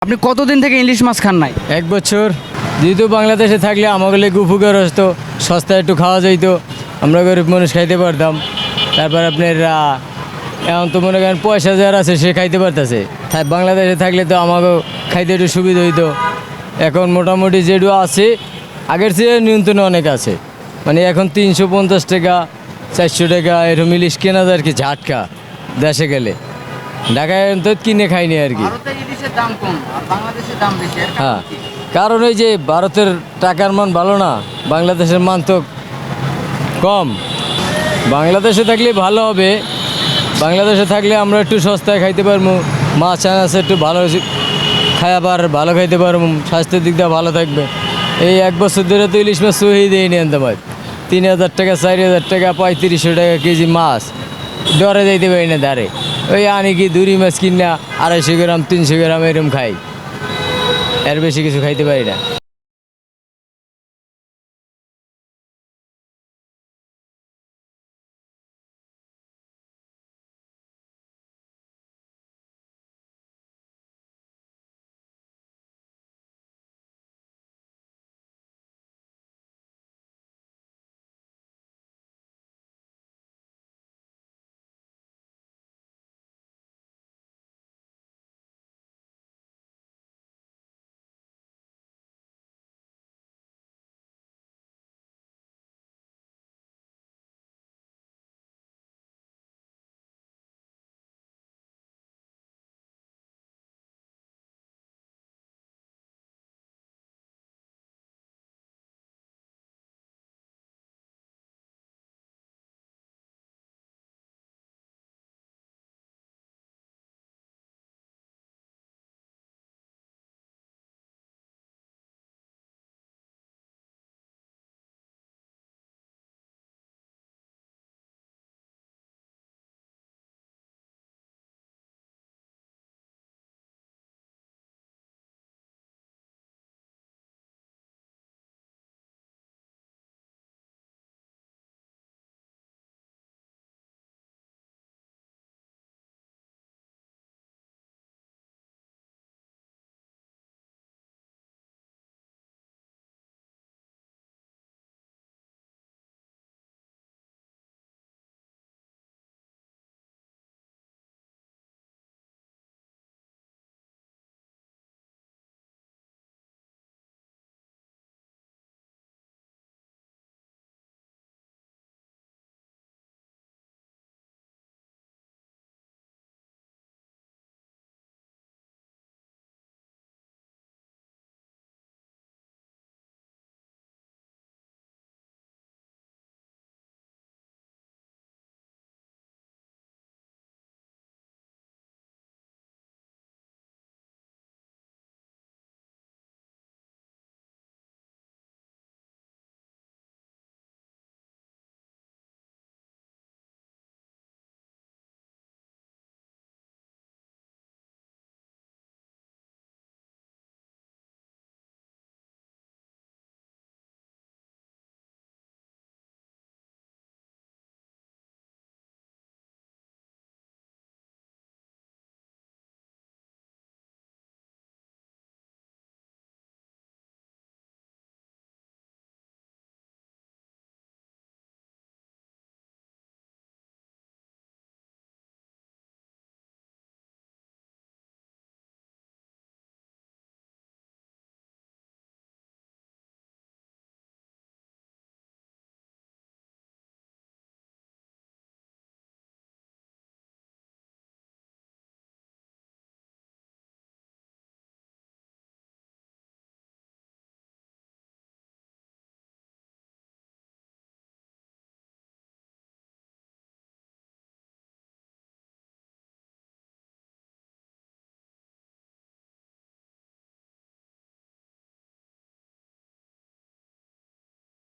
আপনি কতদিন থেকে ইলিশ মাছ খান নাই? 1 বছর। যেহেতু বাংলাদেশে থাকলে আমাকে উপকার আসতো, সস্তায় একটু খাওয়া যাইতো, আমরা গরিব মানুষ খাইতে পারতাম। তারপর আপনার এখন তো মনে করেন পয়সা যার আছে সে খাইতে পারতেছে, তাই বাংলাদেশে থাকলে তো আমাকেও খাইতে একটু সুবিধা হইতো। এখন মোটামুটি যেটু আছে আগের চেয়ে নিয়ন্ত্রণে অনেক আছে, মানে এখন 350 টাকা 400 টাকা এরকম ইলিশ কেনা যায় আর কি, ঝাটকা দেশে গেলে। ঢাকায় তো কিনে খাইনি আর কি। ভারতে ইলিশের দাম কম আর বাংলাদেশের দাম বেশি, এর কারণ হ্যাঁ, কি? কারণ ওই যে ভারতের টাকার মান ভালো না, বাংলাদেশের মান তো কম। বাংলাদেশে থাকলে ভালো হবে, বাংলাদেশে থাকলে আমরা একটু সস্তায় খাইতে পারবো, মাছ আনাছে একটু ভালো খাবার ভালো খাইতে পারবো, স্বাস্থ্যের দিক দিয়ে ভালো থাকবে। এই 1 বছর ধরে তো ইলিশ মাছ সহি দেয়নি আনতে পারি, 3000 টাকা 4000 টাকা 3500 টাকা কেজি মাছ, ডরে যাইতে পারি না ধারে। ওই আনি কি দুরি মাছ কিনা 250 গ্রাম 300 গ্রাম এরকম খাই, এর বেশি কিছু খাইতে পারি না।